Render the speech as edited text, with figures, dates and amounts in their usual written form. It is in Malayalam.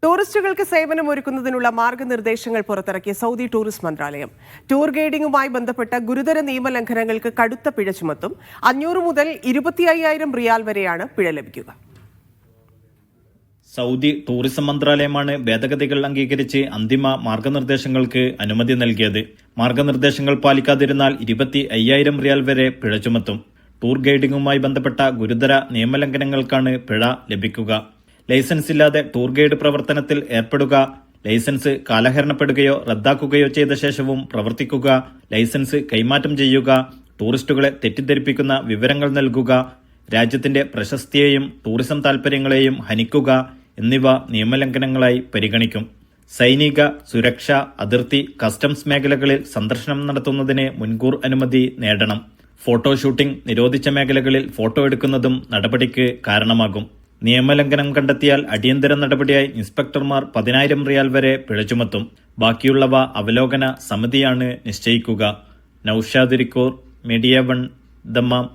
ടൂറിസ്റ്റുകൾക്ക് സേവനമൊരുക്കുന്നതിനുള്ള മാർഗനിർദ്ദേശങ്ങൾ പുറത്തിറക്കിയ സൗദി ടൂറിസ്റ്റ് മന്ത്രാലയം. ടൂർ ഗൈഡിംഗുമായി ബന്ധപ്പെട്ട ഗുരുതര നിയമലംഘനങ്ങൾക്ക് കടുത്ത പിഴ ചുമത്തും. 500 മുതൽ 25,000 റിയാൽ വരെയാണ് പിഴ ലഭിക്കുക. സൗദി ടൂറിസം മന്ത്രാലയമാണ് ഭേദഗതികൾ അംഗീകരിച്ച് അന്തിമ മാർഗനിർദ്ദേശങ്ങൾക്ക് അനുമതി നൽകിയത്. മാർഗനിർദ്ദേശങ്ങൾ പാലിക്കാതിരുന്നാൽ 25,000 റിയാൽ വരെ പിഴ ചുമത്തും. ടൂർ ഗൈഡിംഗുമായി ബന്ധപ്പെട്ട ഗുരുതര നിയമലംഘനങ്ങൾക്കാണ് പിഴ ലഭിക്കുക. ലൈസൻസ് ഇല്ലാതെ ടൂർ ഗൈഡ് പ്രവർത്തനത്തിൽ ഏർപ്പെടുക, ലൈസൻസ് കാലഹരണപ്പെടുകയോ റദ്ദാക്കുകയോ ചെയ്ത ശേഷവും പ്രവർത്തിക്കുക, ലൈസൻസ് കൈമാറ്റം ചെയ്യുക, ടൂറിസ്റ്റുകളെ തെറ്റിദ്ധരിപ്പിക്കുന്ന വിവരങ്ങൾ നൽകുക, രാജ്യത്തിന്റെ പ്രശസ്തിയെയും ടൂറിസം താൽപര്യങ്ങളെയും ഹനിക്കുക എന്നിവ നിയമലംഘനങ്ങളായി പരിഗണിക്കും. സൈനിക, സുരക്ഷ, അതിർത്തി, കസ്റ്റംസ് മേഖലകളിൽ സന്ദർശനം നടത്തുന്നതിന് മുൻകൂർ അനുമതി നേടണം. ഫോട്ടോ ഷൂട്ടിംഗ് നിരോധിച്ച മേഖലകളിൽ ഫോട്ടോ എടുക്കുന്നതും നടപടിക്ക് കാരണമാകും. നിയമലംഘനം കണ്ടെത്തിയാൽ അടിയന്തര നടപടിയായി ഇൻസ്പെക്ടർമാർ 10,000 റിയാൽ വരെ പിഴ ചുമത്തും. ബാക്കിയുള്ളവ അവലോകന സമിതിയാണ് നിശ്ചയിക്കുക. Naushad Irikkur, media 1, Dammam.